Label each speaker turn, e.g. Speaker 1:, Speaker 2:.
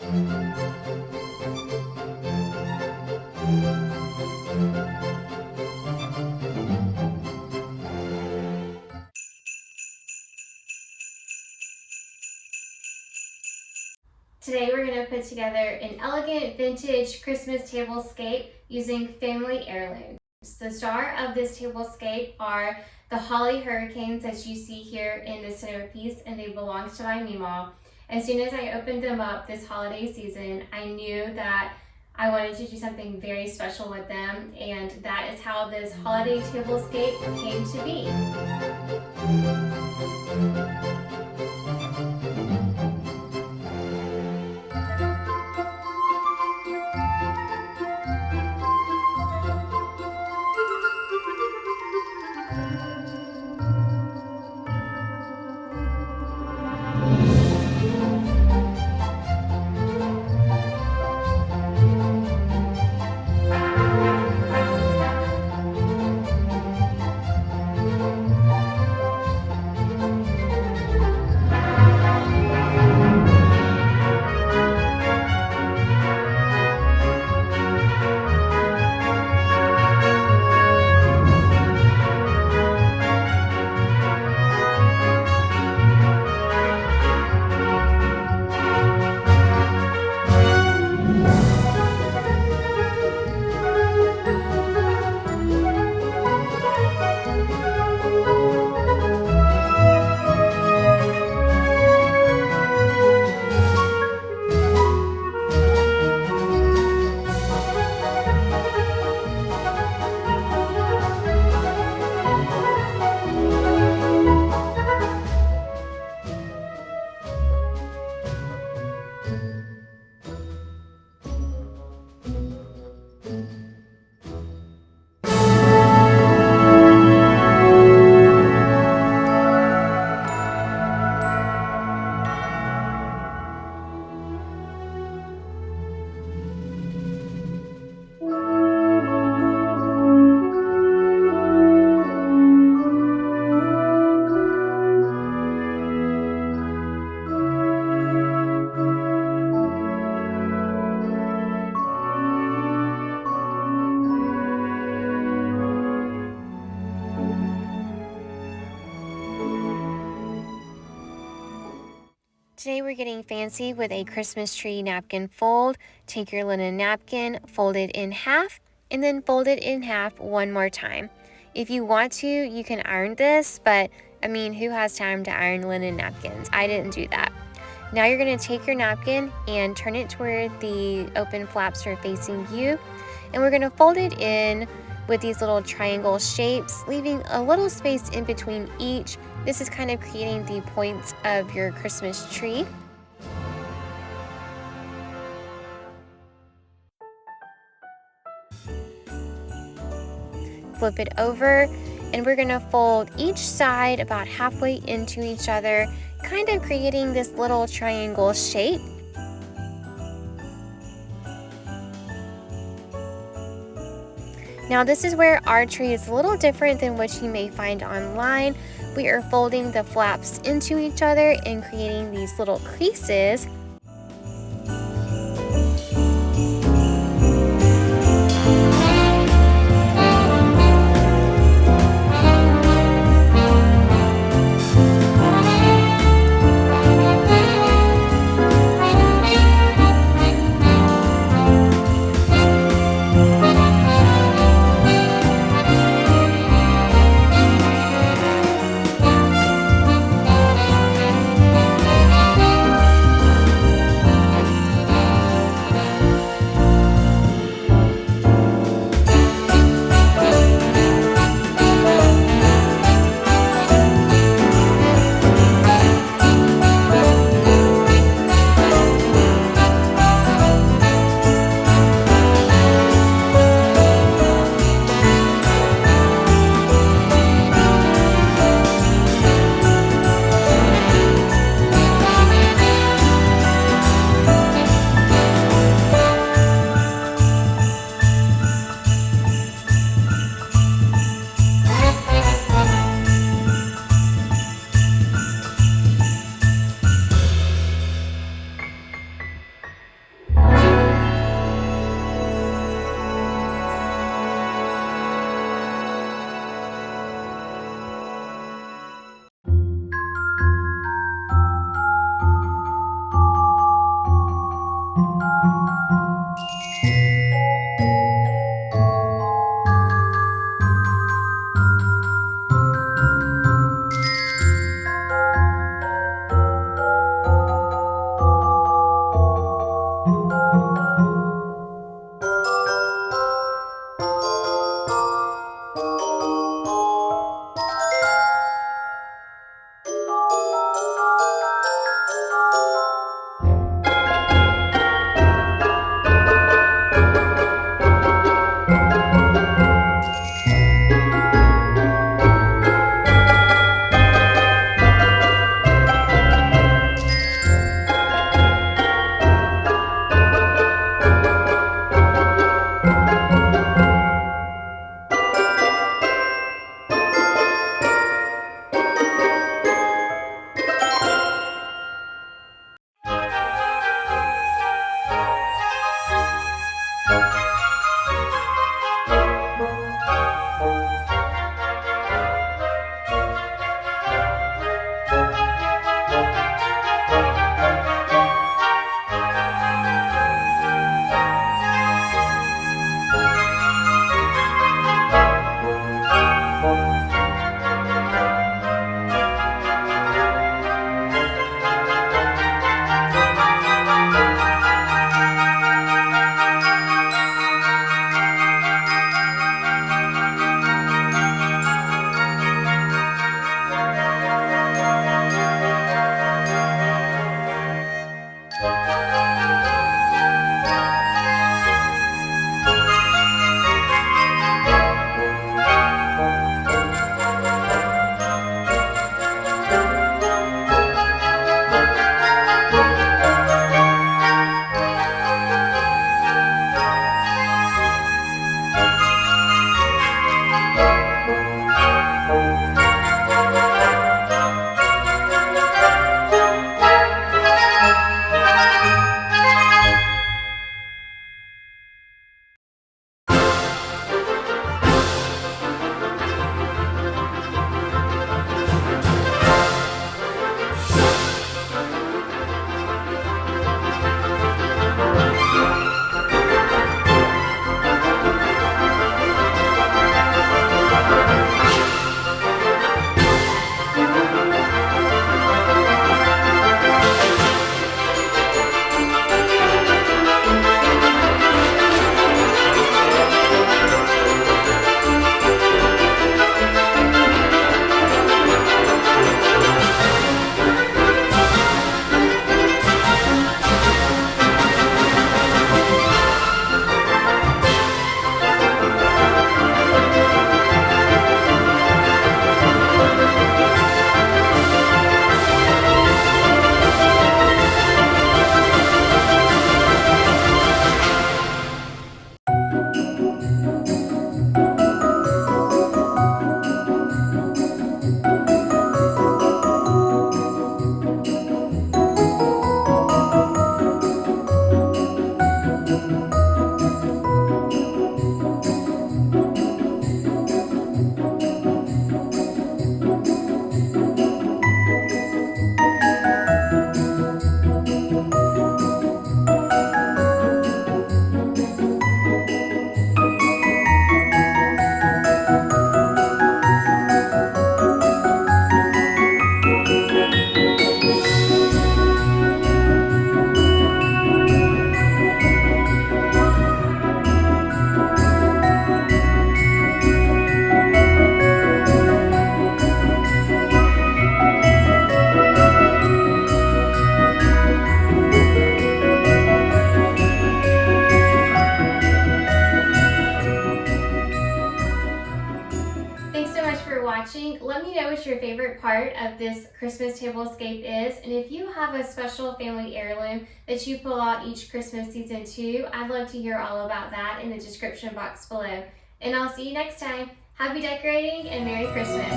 Speaker 1: Today we're going to put together an elegant vintage Christmas tablescape using family heirlooms. The star of this tablescape are the holly hurricanes that you see here in the centerpiece, and they belong to my Memaw. As soon as I opened them up this holiday season, I knew that I wanted to do something very special with them, and that is how this holiday tablescape came to be. Today we're getting fancy with a Christmas tree napkin fold. Take your linen napkin, fold it in half, and then fold it in half one more time. If you want to, you can iron this, but I mean, who has time to iron linen napkins? I didn't do that. Now you're going to take your napkin and turn it to where the open flaps are facing you, and we're going to fold it in with these little triangle shapes, leaving a little space in between each. This is kind of creating the points of your Christmas tree. Flip it over, and we're going to fold each side about halfway into each other, kind of creating this little triangle shape. Now this is where our tree is a little different than what you may find online. We are folding the flaps into each other and creating these little creases. favorite part of this Christmas tablescape is, and if you have a special family heirloom that you pull out each Christmas season too, I'd love to hear all about that in the description box below. And I'll see you next time. Happy decorating and Merry Christmas!